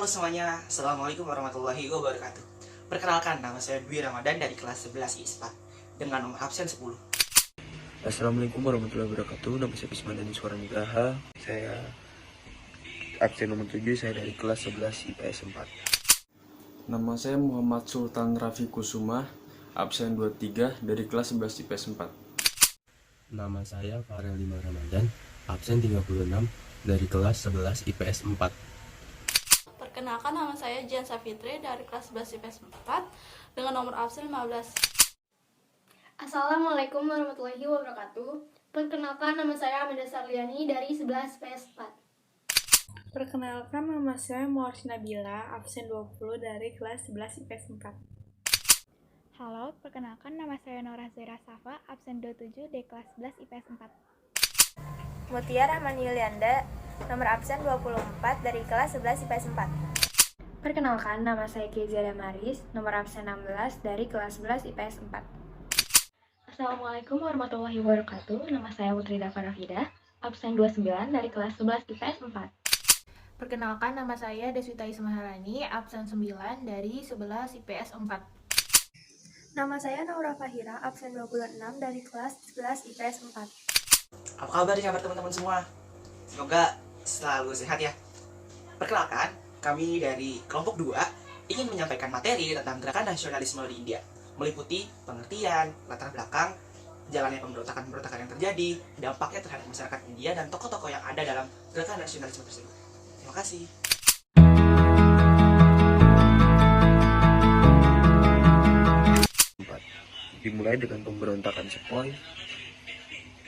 Halo semuanya, Assalamualaikum warahmatullahi wabarakatuh. Perkenalkan, nama saya Dwi Ramadan dari kelas 11 ISPA dengan nomor absen 10. Assalamualaikum warahmatullahi wabarakatuh. Nama saya Bisman Dani Suara Nugraha. Saya absen nomor 7, saya dari kelas 11 IPS 4. Nama saya Muhammad Sultan Rafi Kusuma, absen 23 dari kelas 11 IPS 4. Nama saya Farel Lima Ramadan, absen 36 dari kelas 11 IPS 4. Perkenalkan, nama saya Jian Safitri dari kelas 11 IPS 4 dengan nomor absen 15. Assalamualaikum warahmatullahi wabarakatuh. Perkenalkan, nama saya Amanda Sarliani dari 11 IPS 4. Perkenalkan, nama saya Muarsi Nabila, absen 20 dari kelas 11 IPS 4. Halo, perkenalkan nama saya Nora Zaira Safa, absen 27 dari kelas 11 IPS 4. Mutia Rahmani Yulianda, nomor absen 24 dari kelas 11 IPS 4. Perkenalkan, nama saya Kezia Damaris, nomor absen 16 dari kelas 11 IPS 4. Assalamualaikum warahmatullahi wabarakatuh. Nama saya Putri Dava Rafida, absen 29 dari kelas 11 IPS 4. Perkenalkan, nama saya Deswita Ismaharani, absen 9 dari 11 IPS 4. Nama saya Naura Fahira, absen 26 dari kelas 11 IPS 4. Apa kabarnya teman-teman semua? Semoga selalu sehat ya. Perkenalkan, kami dari kelompok 2 ingin menyampaikan materi tentang gerakan nasionalisme di India, meliputi pengertian, latar belakang, jalannya pemberontakan-pemberontakan yang terjadi, dampaknya terhadap masyarakat India, dan tokoh-tokoh yang ada dalam gerakan nasionalisme tersebut. Terima kasih. Dimulai dengan pemberontakan Sepoy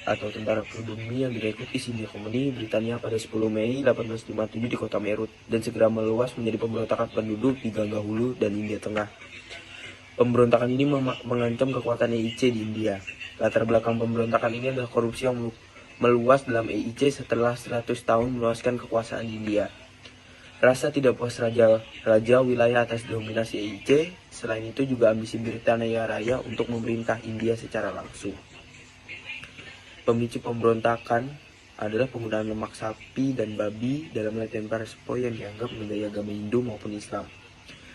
atau tentara pribumi yang direkrut East India Company Britania pada 10 Mei 1857 di kota Meerut dan segera meluas menjadi pemberontakan penduduk di Gangga Hulu dan India Tengah. Pemberontakan ini mengancam kekuatan EIC di India. Latar belakang pemberontakan ini adalah korupsi yang meluas dalam EIC setelah 100 tahun meluaskan kekuasaan di India. Rasa tidak puas raja wilayah atas dominasi EIC, selain itu juga ambisi Britania Raya untuk memerintah India secara langsung. Pemicu pemberontakan adalah penggunaan lemak sapi dan babi dalam latihan para Sepoy yang dianggap menodai agama Hindu maupun Islam,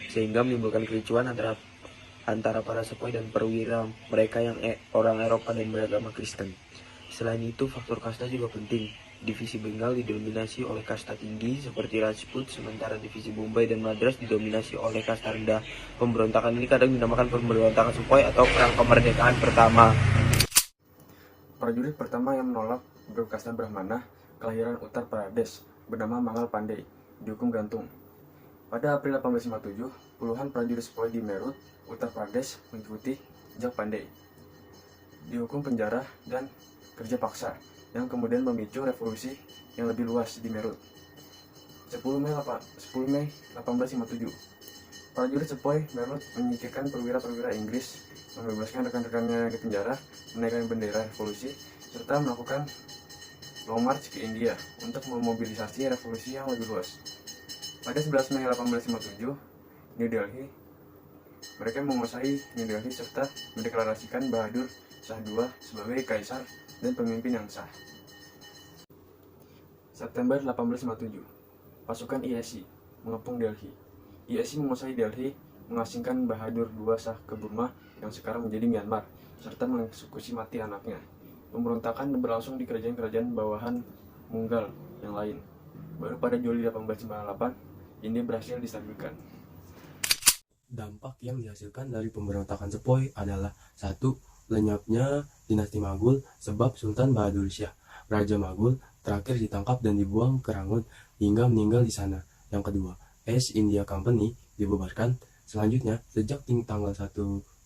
sehingga menimbulkan kericuan antara para Sepoy dan perwira mereka yang orang Eropa dan beragama Kristen. Selain itu, faktor kasta juga penting. Divisi Bengal didominasi oleh kasta tinggi seperti Rajput, sementara divisi Bombay dan Madras didominasi oleh kasta rendah. Pemberontakan ini kadang dinamakan pemberontakan Sepoy atau perang kemerdekaan pertama. Prajurit pertama yang menolak berkasta Brahmana, kelahiran Uttar Pradesh, bernama Mangal Pandey, dihukum gantung. Pada April 1857, puluhan prajurit Sepoy di Meerut, Uttar Pradesh mengikuti jejak Pandey. Dihukum penjara dan kerja paksa, yang kemudian memicu revolusi yang lebih luas di Meerut. 10 Mei 1857, prajurit Sepoy Meerut menyingkirkan perwira-perwira Inggris, membebaskan rekan-rekannya di penjara, menaikkan bendera revolusi, serta melakukan long march ke India untuk memobilisasi revolusi yang lebih luas. Pada 11 Mei 1857, New Delhi, mereka menguasai New Delhi serta mendeklarasikan Bahadur Shah II sebagai kaisar dan pemimpin yang sah. September 1857, pasukan ISI mengepung Delhi. ISI menguasai Delhi, mengasingkan Bahadur II Shah ke Burma yang sekarang menjadi Myanmar, serta mengeksekusi mati anaknya. Pemberontakan berlangsung di kerajaan-kerajaan bawahan Mughal yang lain. Baru pada Juli 1898, India berhasil distabilkan. Dampak yang dihasilkan dari pemberontakan Sepoy adalah 1. Lenyapnya dinasti Maghul sebab Sultan Bahadur Shah, Raja Maghul, terakhir ditangkap dan dibuang ke Rangun hingga meninggal di sana. Yang kedua, East India Company dibubarkan. Selanjutnya, sejak tanggal 1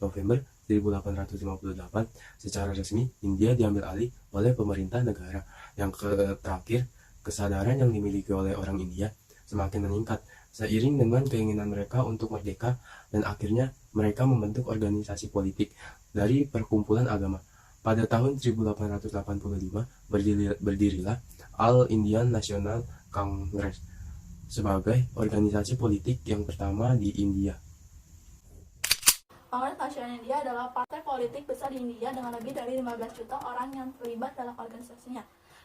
November 1858, secara resmi India diambil alih oleh pemerintah negara. Yang terakhir, kesadaran yang dimiliki oleh orang India semakin meningkat seiring dengan keinginan mereka untuk merdeka, dan akhirnya mereka membentuk organisasi politik dari perkumpulan agama. Pada tahun 1885 berdirilah All Indian National Congress sebagai organisasi politik yang pertama di India. Kongres Nasional India adalah partai politik besar di India dengan lebih dari 15 juta orang yang terlibat dalam organisasinya.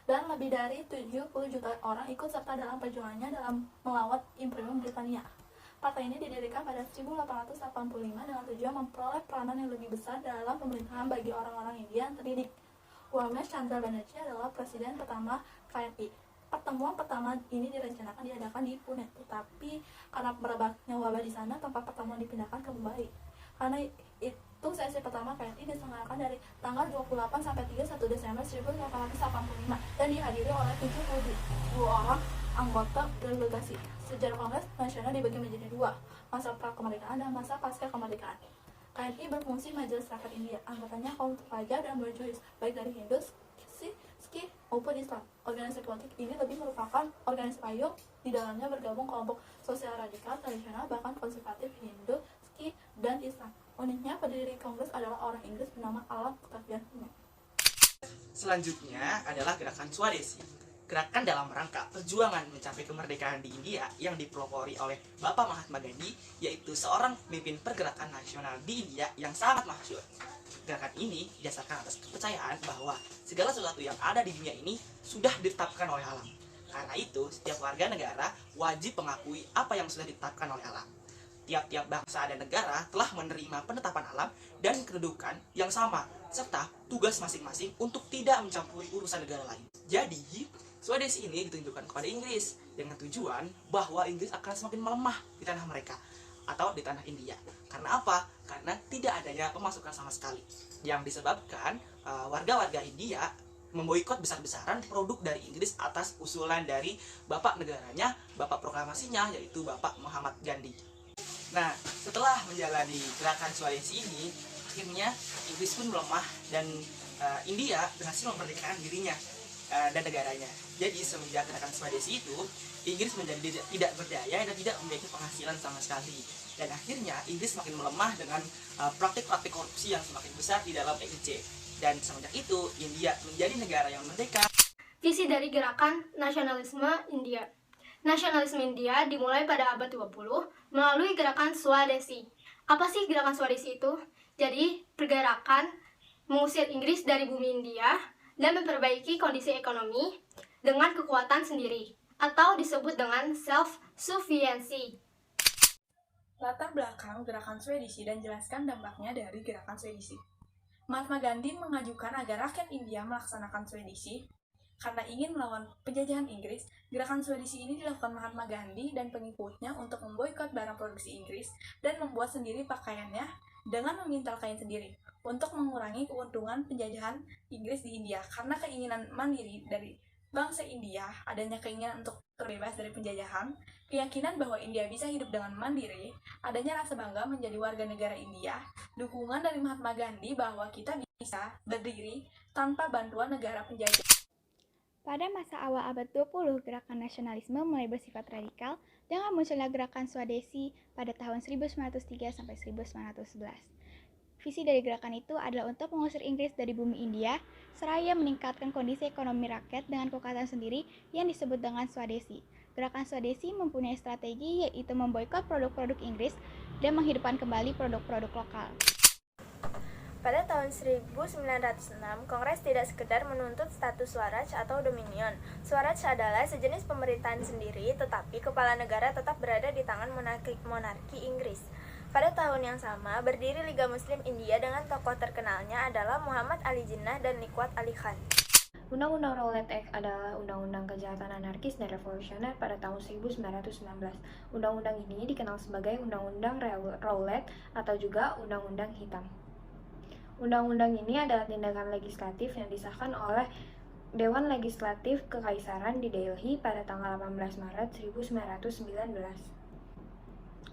dan lebih dari 70 juta orang ikut serta dalam perjuangannya dalam melawan Imperium Britania. Partai ini didirikan pada 1885 dengan tujuan memperoleh peranan yang lebih besar dalam pemerintahan bagi orang-orang India yang terdidik. Umesh Chandra Banerjee adalah presiden pertama KNI. Pertemuan pertama ini direncanakan diadakan di Pune, tetapi karena merebaknya wabah di sana, tempat pertemuan dipindahkan ke Mumbai. Karena itu sesi pertama KNI diselenggarakan dari tanggal 28 sampai 31 Desember 1885 dan dihadiri oleh 72 orang anggota delegasi. Sejarah Kongres Nasional dibagi menjadi dua, masa pra-kemerdekaan dan masa pasca kemerdekaan. KNI berfungsi Majelis Rakyat India, anggotanya kaum pelajar dan berjuris, baik dari Hindu, Sikh maupun Islam. Organisasi politik ini lebih merupakan organisasi payung, di dalamnya bergabung kelompok sosial radikal, tradisional, bahkan konservatif Hindu, Sikh, dan Islam. Uniknya, pendiri Kongres adalah orang Inggris bernama Alan Octavian Hume. Selanjutnya adalah gerakan Swadesi. Gerakan dalam rangka perjuangan mencapai kemerdekaan di India yang dipelopori oleh Bapak Mahatma Gandhi, yaitu seorang pemimpin pergerakan nasional di India yang sangat masyhur. Gerakan ini didasarkan atas kepercayaan bahwa segala sesuatu yang ada di dunia ini sudah ditetapkan oleh alam. Karena itu, setiap warga negara wajib mengakui apa yang sudah ditetapkan oleh alam. Tiap-tiap bangsa dan negara telah menerima penetapan alam dan kedudukan yang sama, serta tugas masing-masing untuk tidak mencampuri urusan negara lain. Jadi, Swadesi ini ditunjukkan kepada Inggris dengan tujuan bahwa Inggris akan semakin melemah di tanah mereka atau di tanah India. Karena apa? Karena tidak adanya pemasukan sama sekali, yang disebabkan warga-warga India memboikot besar-besaran produk dari Inggris atas usulan dari bapak negaranya, bapak proklamasinya, yaitu Bapak Muhammad Gandhi. Nah, setelah menjalani gerakan Swadesi ini, akhirnya Inggris pun melemah dan India berhasil memerdekakan dirinya dan negaranya. Jadi semenjak gerakan Swadesi itu, Inggris menjadi tidak berdaya dan tidak memiliki penghasilan sama sekali. Dan akhirnya Inggris semakin melemah dengan praktik-praktik korupsi yang semakin besar di dalam EIC. Dan semenjak itu, India menjadi negara yang merdeka. Visi dari gerakan nasionalisme India. Nasionalisme India dimulai pada abad 20 melalui gerakan Swadesi. Apa sih gerakan Swadesi itu? Jadi, pergerakan mengusir Inggris dari bumi India dan memperbaiki kondisi ekonomi dengan kekuatan sendiri, atau disebut dengan self-sufficiency. Latar belakang gerakan Swadesi dan jelaskan dampaknya dari gerakan Swadesi. Mahatma Gandhi mengajukan agar rakyat India melaksanakan Swadesi. Karena ingin melawan penjajahan Inggris, gerakan Swadesi ini dilakukan Mahatma Gandhi dan pengikutnya untuk memboikot barang produksi Inggris dan membuat sendiri pakaiannya dengan memintal kain sendiri untuk mengurangi keuntungan penjajahan Inggris di India. Karena keinginan mandiri dari bangsa India, adanya keinginan untuk terbebas dari penjajahan, keyakinan bahwa India bisa hidup dengan mandiri, adanya rasa bangga menjadi warga negara India, dukungan dari Mahatma Gandhi bahwa kita bisa berdiri tanpa bantuan negara penjajah. Pada masa awal abad 20, gerakan nasionalisme mulai bersifat radikal dengan munculnya gerakan Swadesi pada tahun 1903 sampai 1911. Visi dari gerakan itu adalah untuk mengusir Inggris dari bumi India, seraya meningkatkan kondisi ekonomi rakyat dengan kekuatan sendiri yang disebut dengan Swadesi. Gerakan Swadesi mempunyai strategi yaitu memboikot produk-produk Inggris dan menghidupkan kembali produk-produk lokal. Pada tahun 1906, Kongres tidak sekedar menuntut status Swaraj atau Dominion. Swaraj adalah sejenis pemerintahan sendiri, tetapi kepala negara tetap berada di tangan monarki Inggris. Pada tahun yang sama, berdiri Liga Muslim India dengan tokoh terkenalnya adalah Muhammad Ali Jinnah dan Liaquat Ali Khan. Undang-Undang Rowlatt Act adalah undang-undang kejahatan anarkis dan revolusioner pada tahun 1919. Undang-undang ini dikenal sebagai Undang-Undang Rowlatt atau juga Undang-Undang Hitam. Undang-undang ini adalah tindakan legislatif yang disahkan oleh Dewan Legislatif Kekaisaran di Delhi pada tanggal 18 Maret 1919.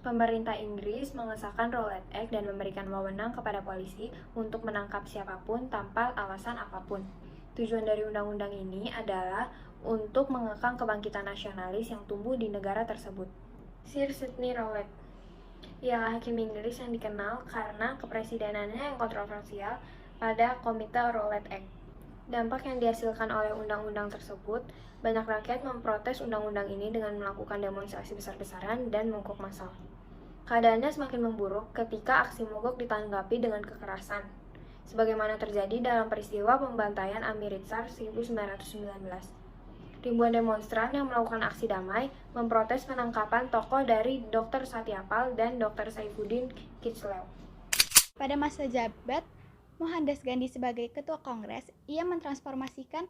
Pemerintah Inggris mengesahkan Rowlatt Act dan memberikan wewenang kepada polisi untuk menangkap siapapun tanpa alasan apapun. Tujuan dari undang-undang ini adalah untuk mengekang kebangkitan nasionalis yang tumbuh di negara tersebut. Sir Sidney Rowlatt ialah hakim Inggris yang dikenal karena kepresidenannya yang kontroversial pada Komite Rowlatt Act. Dampak yang dihasilkan oleh undang-undang tersebut, banyak rakyat memprotes undang-undang ini dengan melakukan demonstrasi besar-besaran dan mogok massal. Keadaannya semakin memburuk ketika aksi mogok ditanggapi dengan kekerasan. sebagaimana terjadi dalam peristiwa pembantaian Amritsar 1919. Ribuan demonstran yang melakukan aksi damai memprotes penangkapan tokoh dari Dr. Satyapal dan Dr. Saifuddin Kichlew. Pada masa jabat Mohandas Gandhi sebagai ketua Kongres, ia mentransformasikan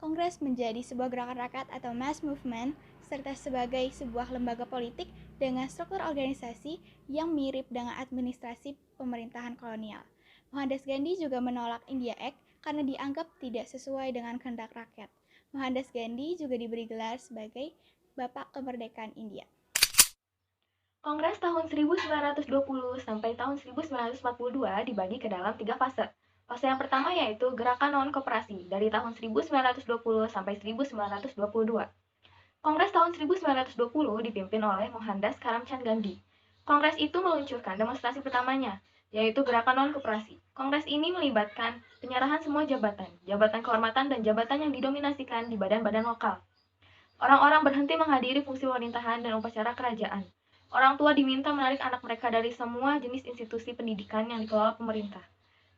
Kongres menjadi sebuah gerakan rakyat atau mass movement, serta sebagai sebuah lembaga politik dengan struktur organisasi yang mirip dengan administrasi pemerintahan kolonial. Mohandas Gandhi juga menolak India Act karena dianggap tidak sesuai dengan kehendak rakyat. Mohandas Gandhi juga diberi gelar sebagai Bapak Kemerdekaan India. Kongres tahun 1920 sampai tahun 1942 dibagi ke dalam 3 fase. Fase yang pertama yaitu gerakan non-koperasi dari tahun 1920 sampai 1922. Kongres tahun 1920 dipimpin oleh Mohandas Karamchand Gandhi. Kongres itu meluncurkan demonstrasi pertamanya, yaitu gerakan non-koperasi. Kongres ini melibatkan penyerahan semua jabatan, jabatan kehormatan dan jabatan yang didominasikan di badan-badan lokal. Orang-orang berhenti menghadiri fungsi pemerintahan dan upacara kerajaan. Orang tua diminta menarik anak mereka dari semua jenis institusi pendidikan yang dikelola pemerintah.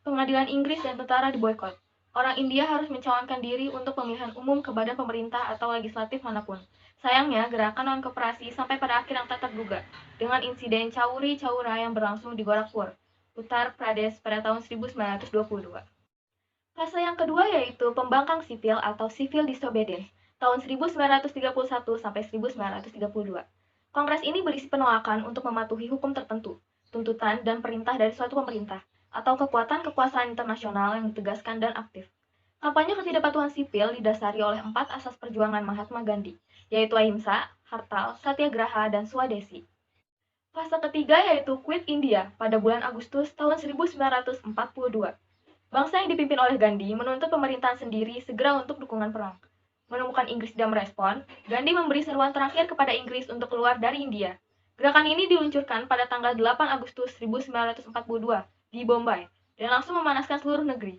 Pengadilan Inggris dan tentara diboikot. Orang India harus mencalonkan diri untuk pemilihan umum ke badan pemerintah atau legislatif manapun. Sayangnya, gerakan non-koperasi sampai pada akhir yang tak terduga, dengan insiden Chauri Chaura yang berlangsung di Gorakhpur, Uttar Pradesh pada tahun 1922. Fase yang kedua yaitu pembangkang sipil atau civil disobedience, tahun 1931 sampai 1932. Kongres ini berisi penolakan untuk mematuhi hukum tertentu, tuntutan dan perintah dari suatu pemerintah, atau kekuatan kekuasaan internasional yang ditegaskan dan aktif. Kampanye ketidakpatuhan sipil didasari oleh 4 asas perjuangan Mahatma Gandhi, yaitu ahimsa, hartal, satyagraha, dan swadesi. Fase ketiga yaitu Quit India pada bulan Agustus tahun 1942. Bangsa yang dipimpin oleh Gandhi menuntut pemerintahan sendiri segera untuk dukungan perang. Menemukan Inggris tidak merespon, Gandhi memberi seruan terakhir kepada Inggris untuk keluar dari India. Gerakan ini diluncurkan pada tanggal 8 Agustus 1942 di Bombay dan langsung memanaskan seluruh negeri.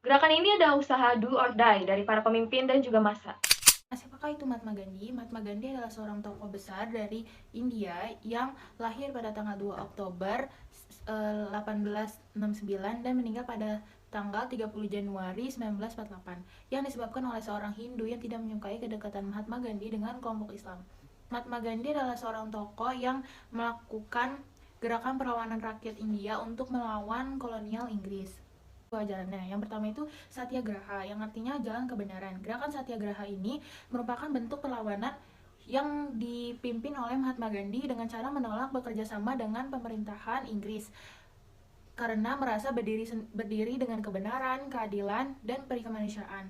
Gerakan ini adalah usaha do or die dari para pemimpin dan juga massa. Siapakah itu Mahatma Gandhi? Mahatma Gandhi adalah seorang tokoh besar dari India yang lahir pada tanggal 2 Oktober 1869 dan meninggal pada tanggal 30 Januari 1948 yang disebabkan oleh seorang Hindu yang tidak menyukai kedekatan Mahatma Gandhi dengan kelompok Islam. Mahatma Gandhi adalah seorang tokoh yang melakukan gerakan perlawanan rakyat India untuk melawan kolonial Inggris. Dua jalannya. Yang pertama itu Satyagraha, yang artinya jalan kebenaran. Gerakan Satyagraha ini merupakan bentuk perlawanan yang dipimpin oleh Mahatma Gandhi dengan cara menolak bekerja sama dengan pemerintahan Inggris karena merasa berdiri dengan kebenaran, keadilan, dan perikemanusiaan.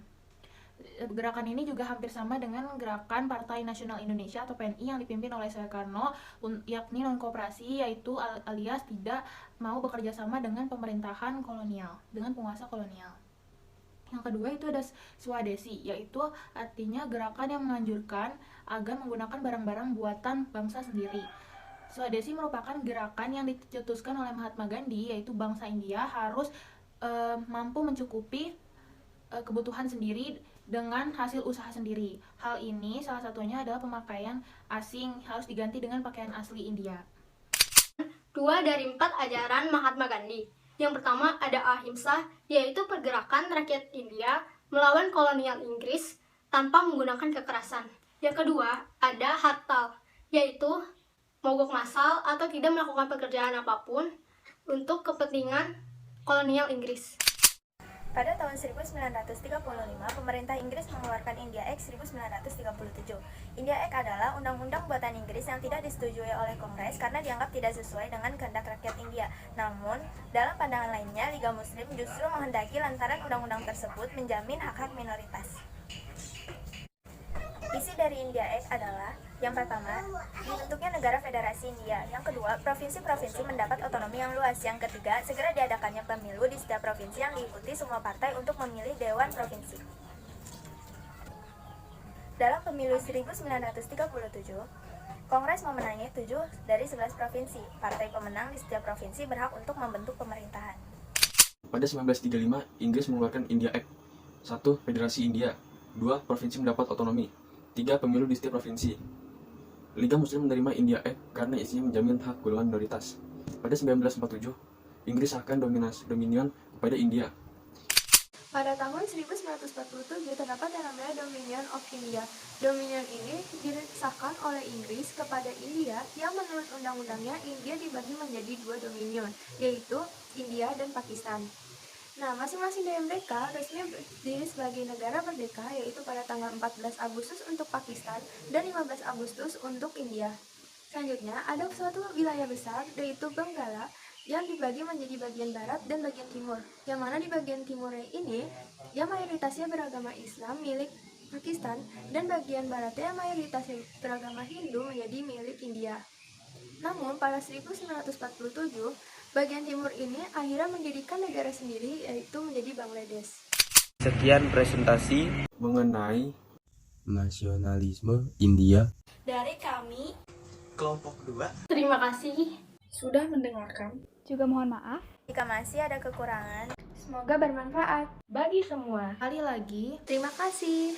Gerakan ini juga hampir sama dengan gerakan Partai Nasional Indonesia atau PNI yang dipimpin oleh Soekarno, yakni non-koperasi, yaitu alias tidak mau bekerja sama dengan pemerintahan kolonial, dengan penguasa kolonial. Yang kedua itu ada Swadesi, yaitu artinya gerakan yang menganjurkan agar menggunakan barang-barang buatan bangsa sendiri. Swadesi merupakan gerakan yang dicetuskan oleh Mahatma Gandhi, yaitu bangsa India harus mampu mencukupi kebutuhan sendiri dengan hasil usaha sendiri. Hal ini salah satunya adalah pemakaian asing harus diganti dengan pakaian asli India. 2 dari 4 ajaran Mahatma Gandhi. Yang pertama ada ahimsa, yaitu pergerakan rakyat India melawan kolonial Inggris tanpa menggunakan kekerasan. Yang kedua ada hartal, yaitu mogok massal atau tidak melakukan pekerjaan apapun untuk kepentingan kolonial Inggris. Pada tahun 1935, pemerintah Inggris mengeluarkan India Act 1937. India Act adalah undang-undang buatan Inggris yang tidak disetujui oleh Kongres karena dianggap tidak sesuai dengan kehendak rakyat India. Namun, dalam pandangan lainnya, Liga Muslim justru menghendaki lantaran undang-undang tersebut menjamin hak-hak minoritas. Isi dari India Act adalah: yang pertama, dibentuknya negara federasi India. Yang kedua, provinsi-provinsi mendapat otonomi yang luas. Yang ketiga, segera diadakannya pemilu di setiap provinsi yang diikuti semua partai untuk memilih Dewan Provinsi. Dalam pemilu 1937, Kongres memenangi 7 dari 11 provinsi. Partai pemenang di setiap provinsi berhak untuk membentuk pemerintahan. Pada 1935, Inggris mengeluarkan India Act. 1. Federasi India. 2. Provinsi mendapat otonomi. 3. Pemilu di setiap provinsi. Liga Muslim menerima India Act karena isinya menjamin hak golongan minoritas. Pada 1947, Inggris akan dominion kepada India. Pada tahun 1947 terdapat yang namanya Dominion of India. Dominion ini disahkan oleh Inggris kepada India yang menurut undang-undangnya India dibagi menjadi dua dominion, yaitu India dan Pakistan. Nah, masing-masing dari mereka resmi berdiri sebagai negara merdeka, yaitu pada tanggal 14 Agustus untuk Pakistan dan 15 Agustus untuk India. Selanjutnya, ada suatu wilayah besar, yaitu Benggala, yang dibagi menjadi bagian barat dan bagian timur, yang mana di bagian timurnya ini yang mayoritasnya beragama Islam milik Pakistan, dan bagian baratnya yang mayoritasnya beragama Hindu menjadi milik India. Namun pada 1947 bagian timur ini akhirnya mendirikan negara sendiri, yaitu menjadi Bangladesh. Sekian presentasi mengenai nasionalisme India Dari kami, Kelompok 2. Terima kasih sudah mendengarkan. Juga mohon maaf Jika masih ada kekurangan, Semoga bermanfaat bagi semua. Sekali lagi, terima kasih.